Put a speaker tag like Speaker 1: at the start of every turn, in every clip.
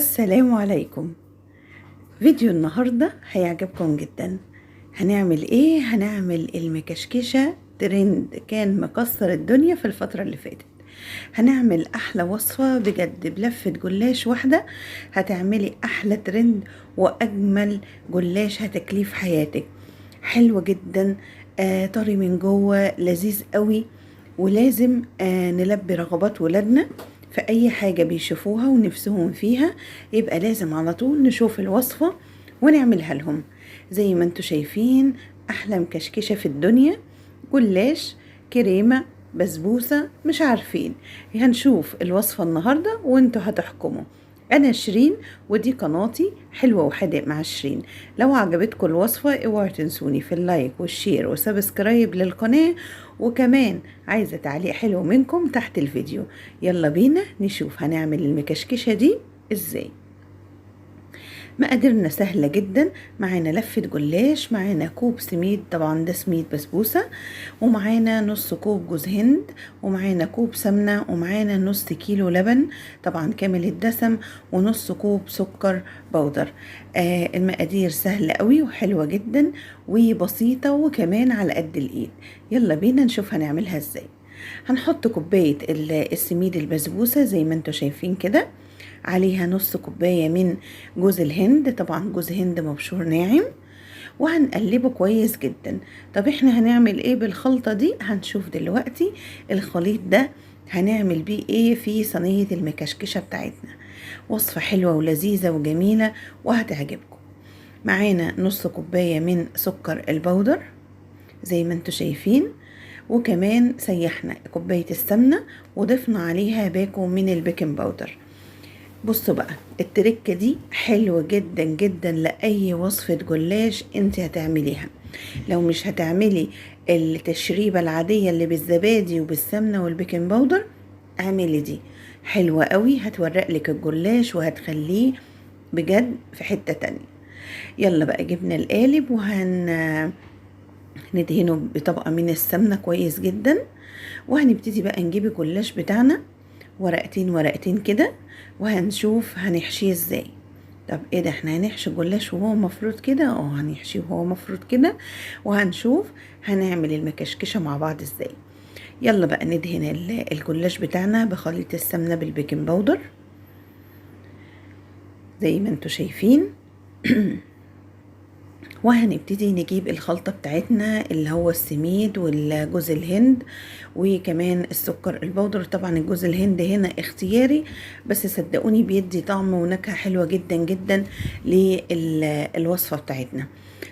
Speaker 1: السلام عليكم. فيديو النهاردة هيعجبكم جدا. هنعمل ايه؟ هنعمل المكشكشة ترند كان مكسر الدنيا في الفترة اللي فاتت. هنعمل احلى وصفة بجد بلفة جلاش واحدة هتعملي احلى ترند واجمل جلاش هتاكليه في حياتك. حلوة جدا، طري من جوه، لذيذ قوي. ولازم نلبي رغبات ولادنا في اي حاجة بيشوفوها ونفسهم فيها، يبقى لازم على طول نشوف الوصفة ونعملها لهم. زي ما انتوا شايفين احلى مكشكشة في الدنيا، جلاش، كريمة، بسبوسة، مش عارفين. هنشوف الوصفة النهاردة وانتوا هتحكموا. انا شيرين ودي قناتي حلوة وحادق مع شيرين. لو عجبتكم الوصفة اوعوا تنسوني في اللايك والشير وسبسكرايب للقناة، وكمان عايزة تعليق حلو منكم تحت الفيديو. يلا بينا نشوف هنعمل المكشكشة دي ازاي. مقاديرنا سهلة جدا. معانا لفة جلاش، معانا كوب سميد، طبعا ده سميد بسبوسة، ومعانا نص كوب جوز هند، ومعانا كوب سمنة، ومعانا نص كيلو لبن طبعا كامل الدسم، ونص كوب سكر بودر. المقادير سهلة قوي وحلوة جدا وبسيطة وكمان على قد الايد. يلا بينا نشوف هنعملها ازاي. هنحط كوباية السميد البسبوسة زي ما انتوا شايفين كده، عليها نص كوباية من جوز الهند، طبعا جوز هند مبشور ناعم، وهنقلبه كويس جدا. طب احنا هنعمل ايه بالخلطة دي؟ هنشوف دلوقتي. الخليط ده هنعمل بيه ايه في صينية المكشكشة بتاعتنا. وصفة حلوة ولذيذة وجميلة وهتعجبكم. معانا نص كوباية من سكر البودر زي ما انتوا شايفين، وكمان سيحنا كوباية السمنة وضفنا عليها باكو من البيكنج باودر. بصوا بقى، التركة دي حلوة جدا جدا لأي وصفة جلاش انت هتعمليها. لو مش هتعملي التشريبة العادية اللي بالزبادي وبالسمنة والبيكنج باودر، اعملي دي. حلوة قوي، هتورق لك الجلاش وهتخليه بجد في حتة تانية. يلا بقى، جبنا القالب ندهنه بطبقة من السمنة كويس جدا، وهنبتدي بقى نجيب الجلاش بتاعنا ورقتين ورقتين كده، وهنشوف هنحشيه ازاي. طب ايه ده، احنا هنحشي الجلاش وهو مفروض كده؟ هنحشيه وهو مفروض كده، وهنشوف هنعمل المكشكشة مع بعض ازاي. يلا بقى ندهن الجلاش بتاعنا بخليط السمنة بالبيكنج باودر زي ما انتوا شايفين. وهنبتدي نجيب الخلطة بتاعتنا اللي هو السميد والجوز الهند وكمان السكر البودر. طبعا الجوز الهند هنا اختياري، بس صدقوني بيدي طعم ونكهة حلوة جدا جدا للوصفة بتاعتنا.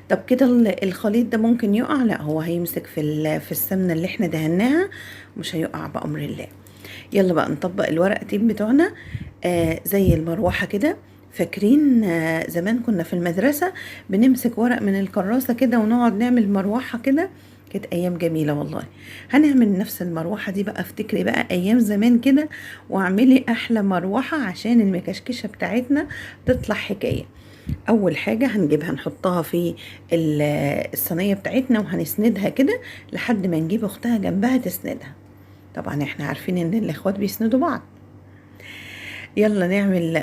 Speaker 1: طب كده الخليط ده ممكن يقع؟ لا، هو هيمسك في السمنة اللي احنا دهناها، مش هيقع بأمر الله. يلا بقى نطبق الورقتين بتوعنا زي المروحة كده. فاكرين زمان كنا في المدرسة بنمسك ورق من الكراسة كده ونقعد نعمل مروحة كده؟ كانت أيام جميلة والله. هنعمل نفس المروحة دي بقى. افتكري بقى أيام زمان كده واعملي أحلى مروحة عشان المكشكشة بتاعتنا تطلع حكاية. أول حاجة هنجيبها نحطها في الصينية بتاعتنا وهنسندها كده لحد ما نجيب أختها جنبها تسندها. طبعا احنا عارفين ان الاخوات بيسندوا بعض. يلا نعمل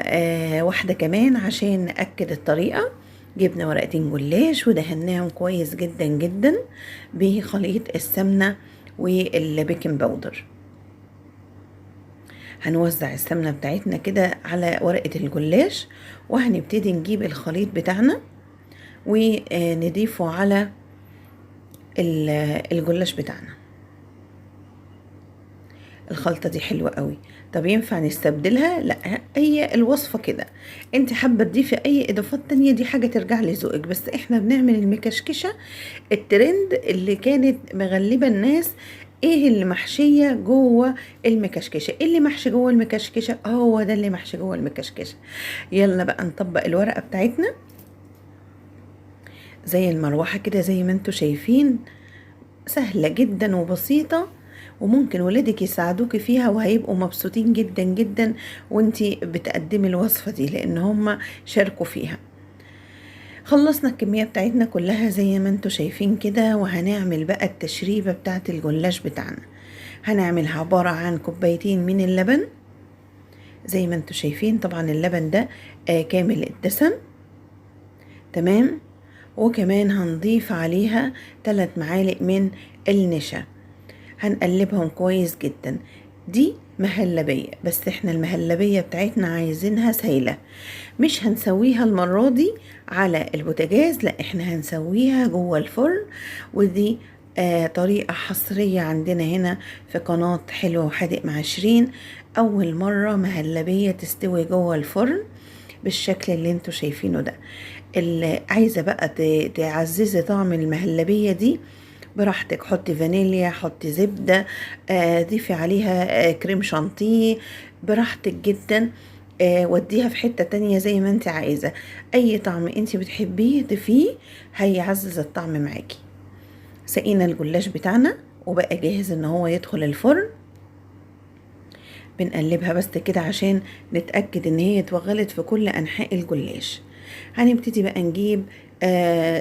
Speaker 1: واحدة كمان عشان نأكد الطريقة. جبنا ورقتين جلاش ودهناهم كويس جدا جدا بخليط السمنة والبيكنج باودر. هنوزع السمنة بتاعتنا كده على ورقة الجلاش، وهنبتدي نجيب الخليط بتاعنا ونضيفه على الجلاش بتاعنا. الخلطة دي حلوة قوي. طب ينفع نستبدلها؟ لا، هي الوصفة كده. انت حابة تضيفي اي اضافات تانية دي حاجة ترجع لذوقك، بس احنا بنعمل المكشكشة الترند اللي كانت مغلبة الناس. ايه اللي محشية جوه المكشكشة؟ إيه اللي محشي جوه المكشكشة؟ هو ده اللي محشي جوه المكشكشة. يلا بقى نطبق الورقة بتاعتنا زي المروحة كده زي ما انتوا شايفين. سهلة جدا وبسيطة، وممكن ولادك يساعدوك فيها وهيبقوا مبسوطين جدا جدا وانتي بتقدمي الوصفة دي لان هم شاركوا فيها. خلصنا الكمية بتاعتنا كلها زي ما انتوا شايفين كده، وهنعمل بقى التشريبة بتاعت الجلاش بتاعنا. هنعملها عبارة عن كوبايتين من اللبن زي ما انتوا شايفين طبعا اللبن ده كامل الدسم. تمام. وكمان هنضيف عليها 3 معالق من النشا، هنقلبهم كويس جدا. دي مهلبية، بس احنا المهلبية بتاعتنا عايزينها سايلة، مش هنسويها المرة دي على البوتاجاز، لا احنا هنسويها جوه الفرن. ودي طريقة حصرية عندنا هنا في قناة حلوة وحادق مع شيرين. أول مرة مهلبية تستوي جوه الفرن بالشكل اللي انتوا شايفينه ده. اللي عايزة بقى تعززي طعم المهلبية دي براحتك، حطي فانيليا، حطي زبدة، ضيفي عليها كريم شانتيه، براحتك جدا. وديها في حتة تانية زي ما انت عايزة. اي طعم انت بتحبيه ضيفيه، هيعزز الطعم معاكي. سقينا الجلاش بتاعنا وبقى جاهز ان هو يدخل الفرن. بنقلبها بس كده عشان نتأكد ان هي اتوغلت في كل انحاء الجلاش. هنبتدي بقى نجيب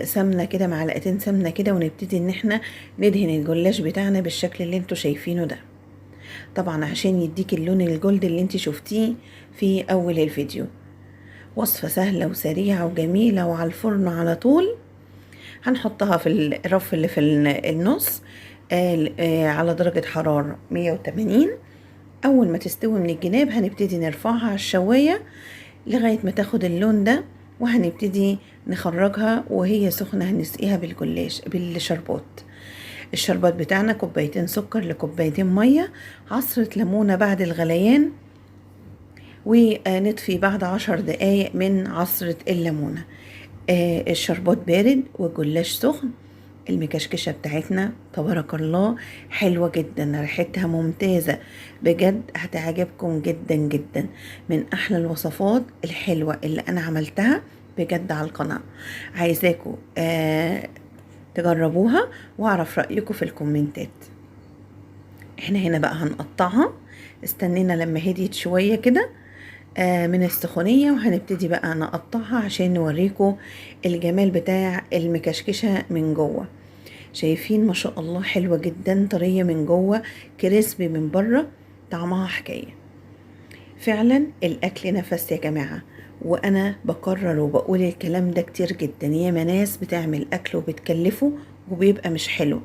Speaker 1: سمنة كده، معلقتين سمنة كده، ونبتدي ان احنا ندهن الجلاش بتاعنا بالشكل اللي انتوا شايفينه ده، طبعا عشان يديك اللون الجولد اللي انت شفتيه في اول الفيديو. وصفة سهلة وسريعة وجميلة وعلى الفرن على طول. هنحطها في الرف اللي في النص على درجة حرارة 180. اول ما تستوي من الجناب هنبتدي نرفعها على الشواية لغاية ما تاخد اللون ده، وهنبتدي نخرجها وهي سخنة. هنسقيها بالجلاش بالشربات. الشربات بتاعنا كوبايتين سكر لكوبايتين مية، عصرة ليمونة بعد الغليان، ونطفي بعد 10 دقايق من عصرة الليمونة. الشربات بارد والجلاش سخن. المكشكشة بتاعتنا تبارك الله حلوة جدا، ريحتها ممتازة بجد، هتعجبكم جدا جدا. من احلى الوصفات الحلوة اللي انا عملتها بجد على القناة. عايزاكم تجربوها واعرف رأيكم في الكومنتات. احنا هنا بقى هنقطعها، استنينا لما هديت شوية كده من السخونية، وهنبتدي بقى نقطعها عشان نوريكم الجمال بتاع المكشكشة من جوه. شايفين ما شاء الله حلوة جدا، طرية من جوه، كريسبي من بره، طعمها حكاية. فعلا الأكل نفس يا جماعة، وأنا بكرر وبقول الكلام ده كتير جدا. ياما ناس بتعمل أكل وبتكلفه وبيبقى مش حلو.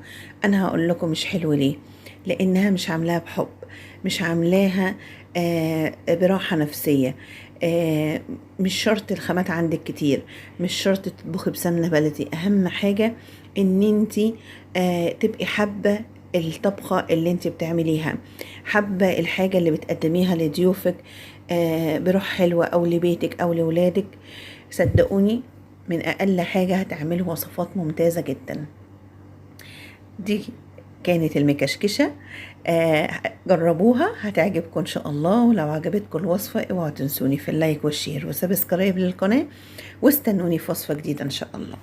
Speaker 1: أنا هقول لكم مش حلو ليه؟ لأنها مش عاملاها بحب، مش عاملاها براحة نفسية. مش شرط الخامات عندك كتير، مش شرط تطبخي بسمنة بلدي. أهم حاجة إن انتي تبقي حابة الطبخة اللي انت بتعمليها، حابة الحاجة اللي بتقدميها لضيوفك بروح حلوة او لبيتك او لولادك. صدقوني من اقل حاجة هتعملوا وصفات ممتازة جدا. دي كانت المكشكشة، جربوها هتعجبكم ان شاء الله. ولو عجبتكم الوصفة اوعوا تنسوني في اللايك والشير وسبسكرايب للقناة، واستنوني في وصفة جديدة ان شاء الله.